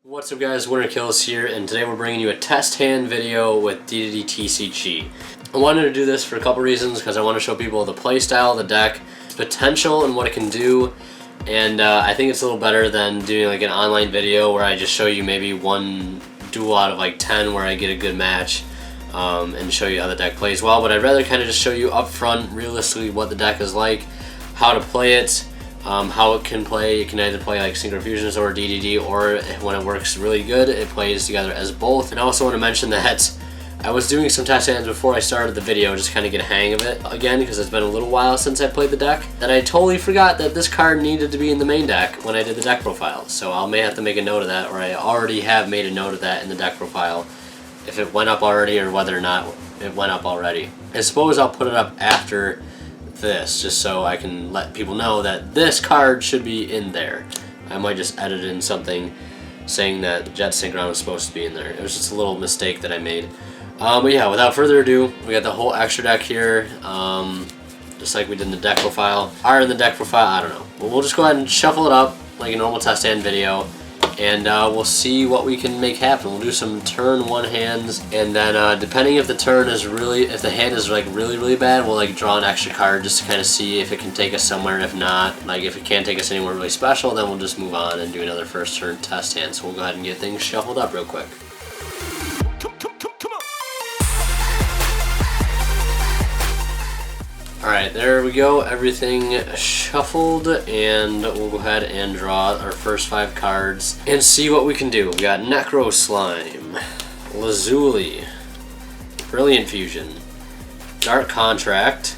What's up guys, Winter Kills here, and today we're bringing you a test hand video with DDD TCG. I wanted to do this for a couple reasons, because I want to show people the play style of the deck, potential and what it can do, and I think it's a little better than doing like an online video where I just show you maybe one duel out of like 10 where I get a good match and show you how the deck plays well. But I'd rather kind of just show you up front realistically what the deck is like, how to play it, how it can play. You can either play like Synchro Fusions or DDD, or when it works really good, it plays together as both. And I also want to mention that I was doing some test hands before I started the video, just kind of get a hang of it again, because it's been a little while since I played the deck. That I totally forgot that this card needed to be in the main deck when I did the deck profile. So I may have to make a note of that, or I already have made a note of that in the deck profile, if it went up already or whether or not it went up already. I suppose I'll put it up after this, just so I can let people know that this card should be in there. I might just edit in something saying that Jet Synchron was supposed to be in there. It was just a little mistake that I made. But yeah, without further ado, we got the whole extra deck here, just like we did in the deck profile. Or in the deck profile, I don't know. But we'll just go ahead and shuffle it up like a normal test hand video, and we'll see what we can make happen. We'll do some turn one hands, and then depending if the turn is if the hand is like really bad, we'll like draw an extra card just to kind of see if it can take us somewhere, and if not, like if it can't take us anywhere really special, then we'll just move on and do another first turn test hand. So we'll go ahead and get things shuffled up real quick. Alright, there we go, everything shuffled, and we'll go ahead and draw our first 5 cards and see what we can do. We got Necro Slime, Lazuli, Brilliant Fusion, Dark Contract,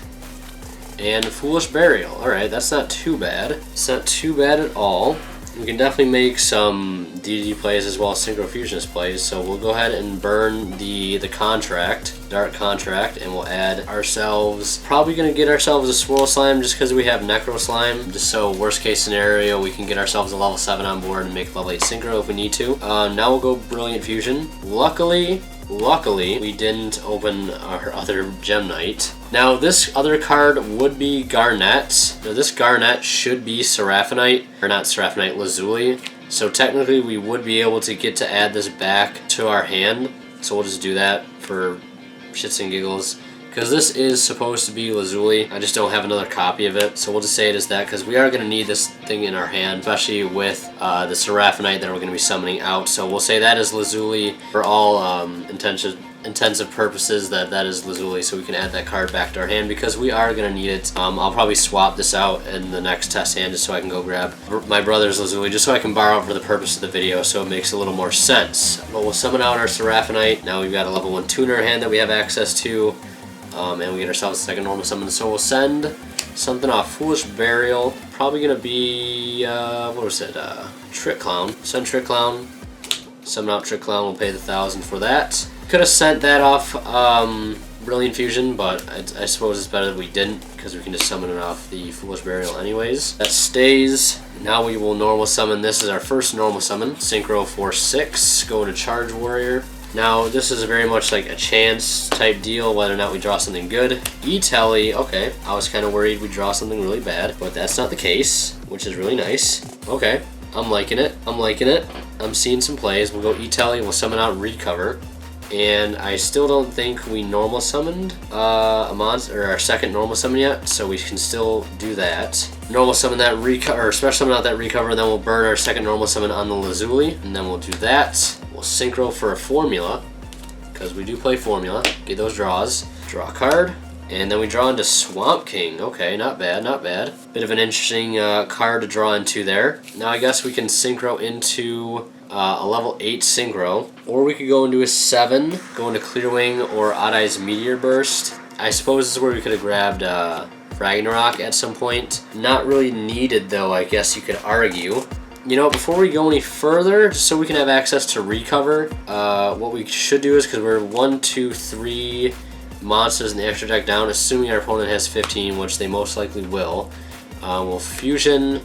and Foolish Burial. Alright, that's not too bad. It's not too bad at all. We can definitely make some DDD plays as well as Synchro Fusionist plays, so we'll go ahead and burn the contract, Dark Contract, and we'll add ourselves, probably going to get ourselves a Swirl Slime just because we have Necro Slime, just so worst case scenario we can get ourselves a level 7 on board and make level 8 Synchro if we need to. Now we'll go Brilliant Fusion. Luckily, we didn't open our other Gem Knight. Now this other card would be Garnet. Now this Garnet should be Seraphinite, or not Seraphinite, Lazuli. So technically we would be able to get to add this back to our hand. So we'll just do that for shits and giggles, because this is supposed to be Lazuli. I just don't have another copy of it, so we'll just say it as that, because we are going to need this thing in our hand, especially with the Seraphinite that we're going to be summoning out. So we'll say that is Lazuli for all intensive purposes, that is Lazuli, so we can add that card back to our hand because we are going to need it. I'll probably swap this out in the next test hand just so I can go grab my brother's Lazuli, just so I can borrow it for the purpose of the video, so it makes a little more sense. But we'll summon out our Seraphinite. Now we've got a level 1 tuner in our hand that we have access to, and we get ourselves a second normal summon. So we'll send something off. Foolish Burial, probably going to be, what was it, Trick Clown. Send Trick Clown, summon out Trick Clown, we'll pay the 1,000 for that. Could have sent that off Brilliant Fusion, but I suppose it's better that we didn't, because we can just summon it off the Foolish Burial anyways. That stays. Now we will normal summon. This is our first normal summon. Synchro for 6, go to Charge Warrior. Now this is very much like a chance type deal, whether or not we draw something good. E-Telly, okay, I was kind of worried we'd draw something really bad, but that's not the case, which is really nice. Okay, I'm liking it, I'm seeing some plays. We'll go E-Telly, we'll summon out Recover. And I still don't think we normal summoned a monster, or our second normal summon yet, so we can still do that. Normal summon that Recover, or special summon out that Recover, and then we'll burn our second normal summon on the Lazuli, and then we'll do that. We'll Synchro for a Formula, because we do play Formula. Get those draws. Draw a card, and then we draw into Swamp King. Okay, not bad, not bad. Bit of an interesting card to draw into there. Now I guess we can Synchro into a level 8 Synchro, or we could go into a 7, go into Clear Wing or Odd Eye's Meteor Burst. I suppose this is where we could have grabbed Ragnarok at some point. Not really needed though, I guess you could argue. You know, before we go any further, just so we can have access to Recover, what we should do is, because we're 1, 2, 3 monsters in the extra deck down, assuming our opponent has 15, which they most likely will, we'll Fusion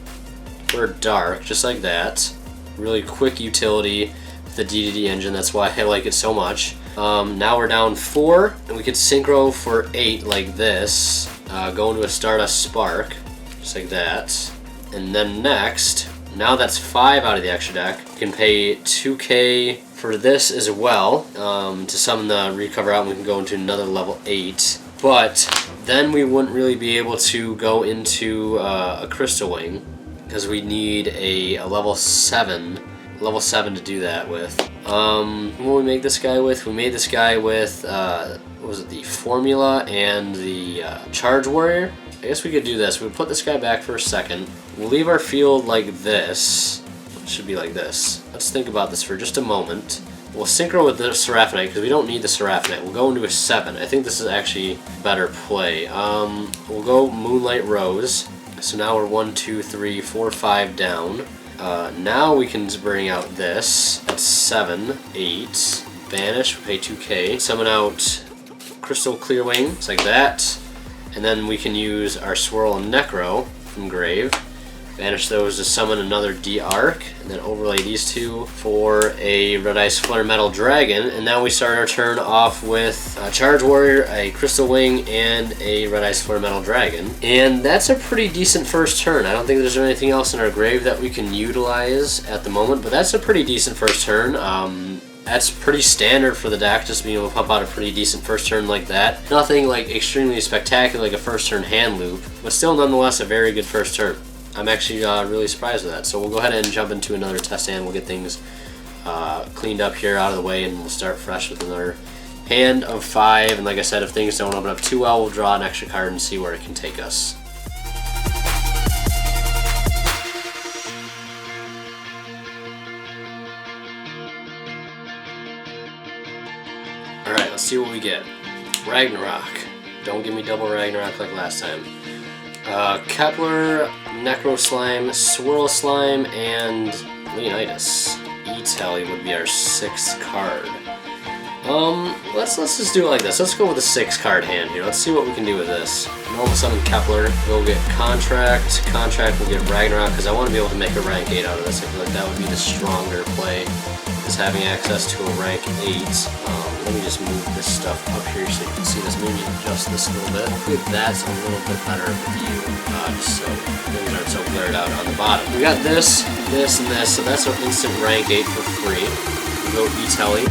for Dark, just like that. Really quick utility with the DDD engine, that's why I like it so much. Now we're down 4, and we could Synchro for 8 like this, go into a Stardust Spark, just like that. And then next, now that's 5 out of the extra deck. You can pay 2k for this as well to summon the recover out, and we can go into another level 8. But then we wouldn't really be able to go into a Crystal Wing because we need a level 7 to do that with. What did we make this guy with? We made this guy with what was it, the Formula and the Charge Warrior. I guess we could do this. We'll put this guy back for a second. We'll leave our field like this. It should be like this. Let's think about this for just a moment. We'll synchro with the Seraphonite because we don't need the Seraphonite. We'll go into a 7. I think this is actually better play. We'll go Moonlight Rose. So now we're 1, 2, 3, 4, 5 down. Now we can bring out this. That's 7, 8. Banish, we pay 2k. Summon out Crystal Clear Wing, it's like that. And then we can use our Swirl and Necro from Grave. Banish those to summon another D-Arc, and then overlay these two for a Red Ice Flare Metal Dragon. And now we start our turn off with a Charge Warrior, a Crystal Wing, and a Red Ice Flare Metal Dragon. And that's a pretty decent first turn. I don't think there's anything else in our grave that we can utilize at the moment, but that's a pretty decent first turn. That's pretty standard for the deck, just being able to pump out a pretty decent first turn like that. Nothing like extremely spectacular like a first turn hand loop, but still nonetheless a very good first turn. I'm actually really surprised with that. So we'll go ahead and jump into another test hand. We'll get things cleaned up here out of the way, and we'll start fresh with another hand of 5. And like I said, if things don't open up too well, we'll draw an extra card and see where it can take us. Alright, let's see what we get. Ragnarok. Don't give me double Ragnarok like last time. Kepler, Necro Slime, Swirl Slime, and Leonidas. E-Tally would be our 6th card. Let's just do it like this. Let's go with a 6-card hand here. Let's see what we can do with this. Normal summon Kepler. We'll get Contract. Contract will get Ragnarok, because I want to be able to make a rank 8 out of this. I feel like that would be the stronger play, is having access to a rank 8. Let me just move this stuff up here so you can see this. Maybe adjust this a little bit. Hopefully that's a little bit better with you, just so things aren't so blurred out on the bottom. We got this, this, and this, so that's our instant rank 8 for free. We'll go E-Tally.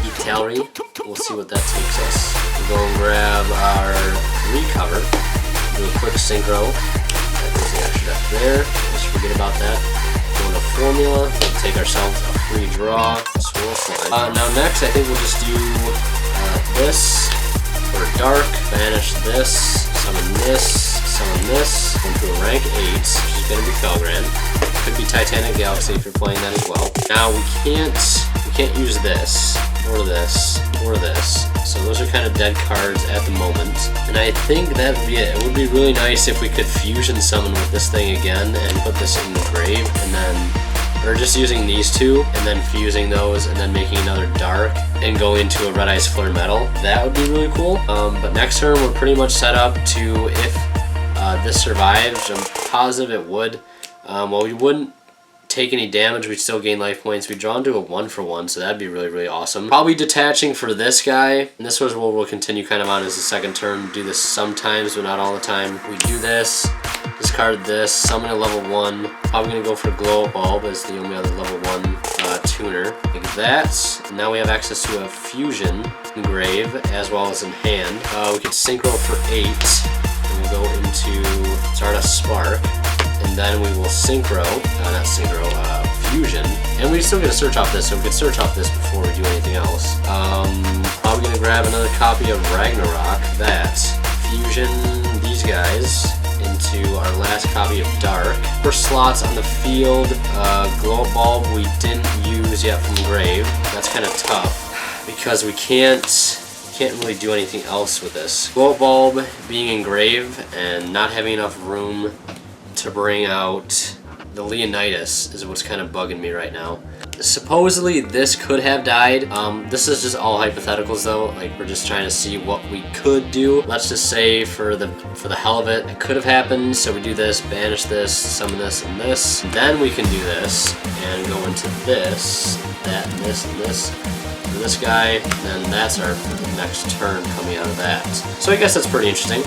We'll see what that takes us. We'll go and grab our recover. Do a quick synchro. That goes the extra deck there. Just forget about that. Go into Formula. We'll take ourselves a free draw. Swirl Slime. Now next, I think we'll just do this for dark. Banish this. Summon this. Summon this. Into a rank 8, which is going to be Felgrand. Could be Titanic Galaxy if you're playing that as well. Now we can't use this, or this, or this. So those are kind of dead cards at the moment. And I think that would be it. It would be really nice if we could fusion summon with this thing again and put this in the grave, and then, or just using these two and then fusing those and then making another dark and go into a Red Ice Flare Metal. That would be really cool. But next turn we're pretty much set up to, if this survives, I'm positive it would. Well, we wouldn't take any damage, we'd still gain life points. We'd draw into a 1-for-1, so that'd be really, really awesome. Probably detaching for this guy, and this was what we'll continue kind of on as the second turn. Do this sometimes, but not all the time. We do this, discard this, summon a level 1. Probably gonna go for Glow Bulb as the only other level 1 tuner. Like that. And now we have access to a fusion in grave as well as in hand. We could synchro for 8, and we'll go into Stardust Spark. And then we will synchro, not synchro, fusion. And we still get to search off this, so we could search off this before we do anything else. Probably gonna grab another copy of Ragnarok, that. Fusion these guys into our last copy of Dark. For slots on the field, Glow Bulb we didn't use yet from Grave. That's kind of tough, because we can't really do anything else with this. Glow Bulb being in Grave and not having enough room to bring out the Leonidas is what's kind of bugging me right now. Supposedly this could have died. This is just all hypotheticals though. Like, we're just trying to see what we could do. Let's just say for the hell of it, it could have happened. So we do this, banish this, summon this and this. Then we can do this and go into this, that, and this, and this. For this guy, and then that's our next turn coming out of that. So I guess that's pretty interesting.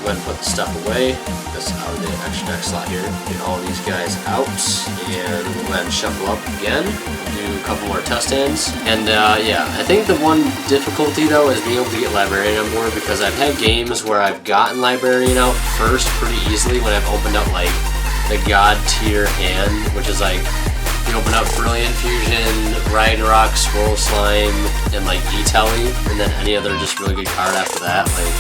go ahead and put the stuff away. That's out of the extra deck slot here. Get all these guys out, and we'll go ahead and shuffle up again. Do a couple more test hands. And yeah, I think the one difficulty though is being able to get Librarian on board, because I've had games where I've gotten Librarian out first pretty easily when I've opened up like the God tier hand, which is like you open up Brilliant Fusion, Ragnarok, Swirl Slime, and like E-Telly, and then any other just really good card after that. Like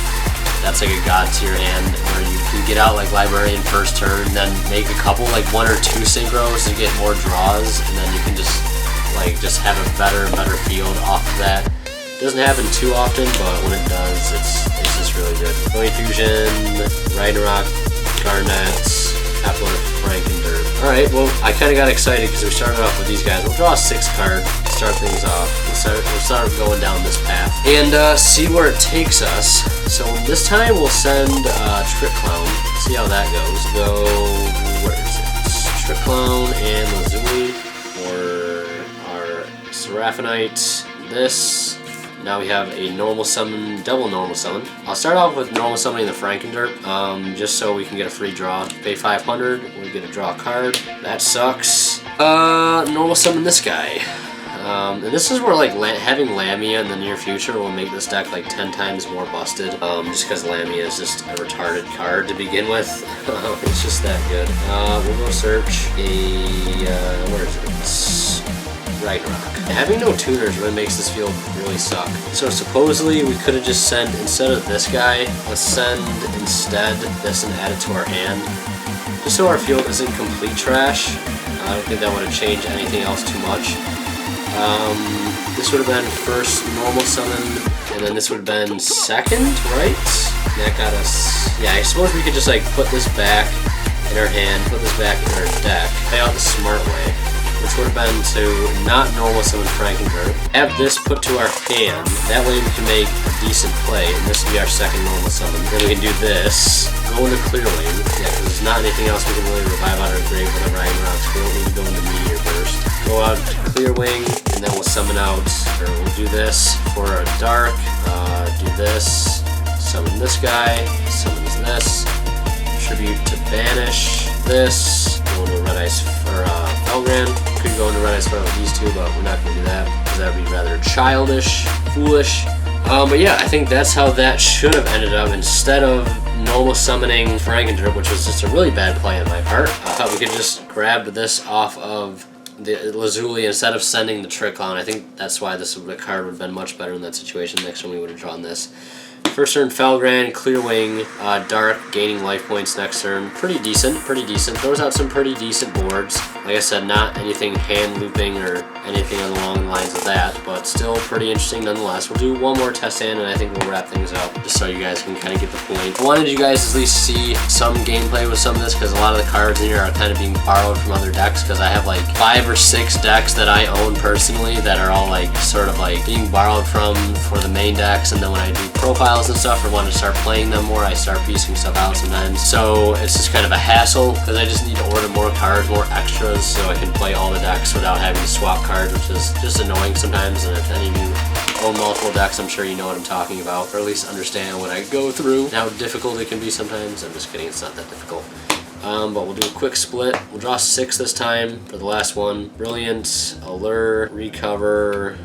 that's like a God tier hand where you can get out like Librarian first turn, then make a couple like 1 or 2 synchros to get more draws, and then you can just have a better and better field off of that. It doesn't happen too often, but when it does, it's just really good. Brilliant Fusion, Ragnarok, Garnet, Kepler, Frank, and Dirt. Alright, well, I kind of got excited because we started off with these guys. We'll draw a 6 card to start things off. We'll start going down this path and see where it takes us. So this time we'll send Trick Clown. See how that goes. Where is it? Trick Clown and Lazuli for our Seraphinite. This. Now we have a normal summon, double normal summon. I'll start off with normal summoning the Frankendirt, just so we can get a free draw. Pay 500, we get a draw card. That sucks. Normal summon this guy. And this is where like having Lamia in the near future will make this deck like 10 times more busted. Just because Lamia is just a retarded card to begin with. It's just that good. We'll go search a, where is it? Ragnarok. Having no tuners really makes this field really suck. So supposedly we could have just sent, instead of this guy, let's send instead this and add it to our hand. Just so our field isn't complete trash. I don't think that would have changed anything else too much. This would have been first normal summon, and then this would have been second, right? That got us, yeah, I suppose we could just like put this back in our hand, put this back in our deck, play out the smart way. Which would have been to not normal summon Frankendirt. Have this put to our hand. That way we can make a decent play, and this will be our second normal summon. Then we can do this. Go into Clear Wing. Yeah, because there's not anything else we can really revive out of our grave with a Ragnaroks. We don't need to go into Meteor first. Go out to Clear Wing, and then we'll summon out, or we'll do this for a Dark. Do this. Summon this guy. Summons this. Tribute to Banish. This. Go into Red Ice for Felgran. Could go into Red Ice with these two, but we're not going to do that because that would be rather childish, foolish. But yeah, I think that's how that should have ended up. Instead of normal summoning Frankendirt, which was just a really bad play on my part, I thought we could just grab this off of the Lazuli instead of sending the Trick on. I think that's why this card would have been much better in that situation. Next time we would have drawn this. First turn, Felgran, Clear Wing, Dark, gaining life points next turn. Pretty decent, pretty decent. Throws out some pretty decent boards. Like I said, not anything hand looping or anything along the lines of that, but still pretty interesting nonetheless. We'll do one more test hand, and I think we'll wrap things up, just so you guys can kind of get the point. I wanted you guys to at least see some gameplay with some of this, because a lot of the cards in here are kind of being borrowed from other decks, because I have like 5 or 6 decks that I own personally that are all like sort of like being borrowed from for the main decks, and then when I do profiles and stuff or want to start playing them more, I start piecing stuff out sometimes. So it's just kind of a hassle because I just need to order more cards, more extras, so I can play all the decks without having to swap cards, which is just annoying sometimes. And if any of you own multiple decks, I'm sure you know what I'm talking about, or at least understand what I go through and how difficult it can be sometimes. I'm just kidding, it's not that difficult. But we'll do a quick split. We'll draw 6 this time for the last one. Brilliant, Allure, Recover,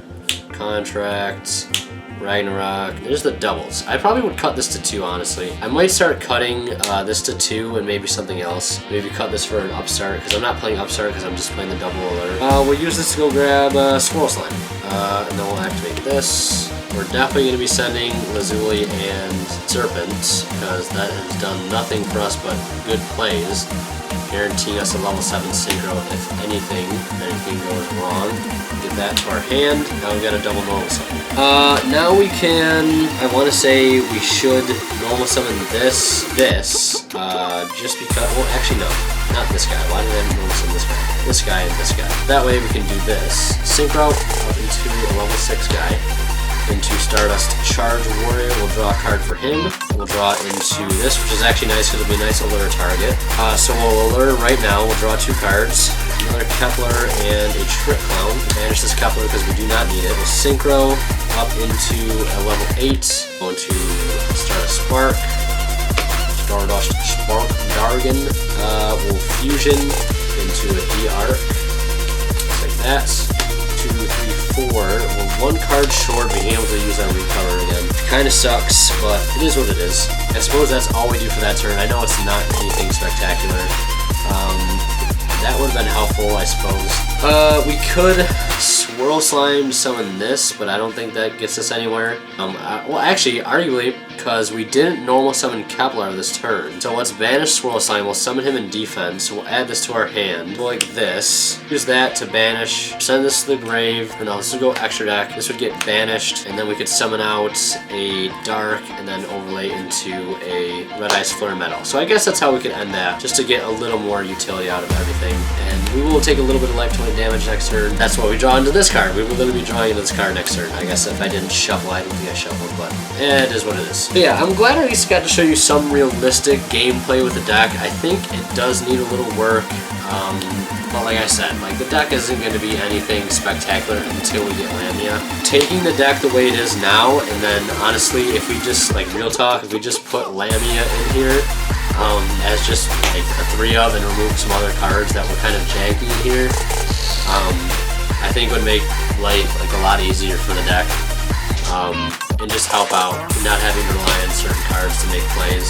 Contract, Ragnarok. There's the doubles. I probably would cut this to 2, honestly. I might start cutting this to 2 and maybe something else. Maybe cut this for an upstart, because I'm not playing upstart because I'm just playing the double alert. We'll use this to go grab Swirl Slime. And then we'll activate this. We're definitely going to be sending Lazuli and Serpent, because that has done nothing for us but good plays, guaranteeing us a level 7 synchro if anything goes wrong. Get that to our hand. Now we've got a double normal summon. Now we can, I want to say we should normal summon this, just because, well actually no, not this guy. Why did I normal summon this guy? This guy and this guy. That way we can do this. Synchro up into a level 6 guy. Into Stardust Charge Warrior, we'll draw a card for him. We'll draw into this, which is actually nice because it'll be a nice allure target. So we'll allure right now. We'll draw 2 cards. Another Kepler and a Trick Clown. Banish this Kepler because we do not need it. We'll Synchro up into a level 8. Go into Stardust Spark. Stardust Spark Dargon. We'll fusion into a DR. Just like that. 2, 3, 4. We're 1 card short being able to use our recover again. Kinda sucks, but it is what it is. I suppose that's all we do for that turn. I know it's not anything spectacular. That would have been helpful, I suppose. We could Swirl Slime to summon this, but I don't think that gets us anywhere. Well, actually, arguably, because we didn't normal summon Kepler this turn. So let's banish Swirl Slime. We'll summon him in defense. We'll add this to our hand. Go like this. Use that to banish. Send this to the grave. Or no, this would go extra deck. This would get banished, and then we could summon out a Dark, and then overlay into a Red Eyes Flare Metal. So I guess that's how we could end that, just to get a little more utility out of everything. And we will take a little bit of life point damage next turn. That's what we draw into this card. We will literally be drawing into this card next turn. I guess if I didn't shuffle, I don't think I shuffled, but it is what it is. But yeah, I'm glad I at least got to show you some realistic gameplay with the deck. I think it does need a little work, but like I said, like the deck isn't going to be anything spectacular until we get Lamia. Taking the deck the way it is now, and then honestly, if we just, like real talk, if we just put Lamia in here, as just like a 3-of and remove some other cards that were kind of janky in here, I think would make life like a lot easier for the deck, and just help out not having to rely on certain cards to make plays.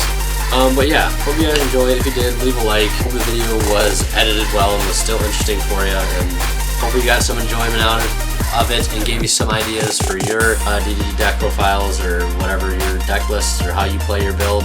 But yeah, hope you guys enjoyed. If you did, leave a like. Hope the video was edited well and was still interesting for you, and hope you got some enjoyment out of it and gave you some ideas for your DDD deck profiles or whatever, your deck lists or how you play your build.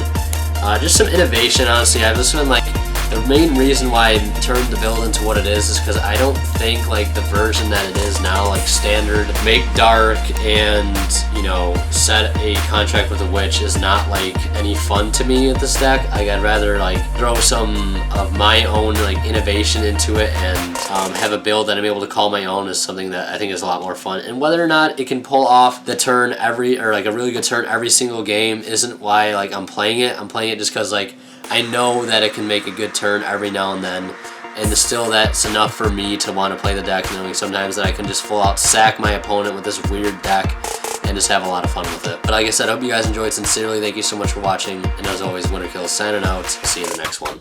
Just some innovation, honestly. I've just been like, the main reason why I turned the build into what it is because I don't think like the version that it is now, like standard, make dark and, you know, set a contract with a witch is not like any fun to me with this deck. Like, I'd rather like throw some of my own like innovation into it and have a build that I'm able to call my own is something that I think is a lot more fun. And whether or not it can pull off the turn or like a really good turn every single game isn't why like I'm playing it. I'm playing it just because like I know that it can make a good turn every now and then, and still that's enough for me to want to play the deck, knowing sometimes that I can just full out sack my opponent with this weird deck and just have a lot of fun with it. But like I said, I hope you guys enjoyed. Sincerely, thank you so much for watching, and as always, Winterkill signing out. See you in the next one.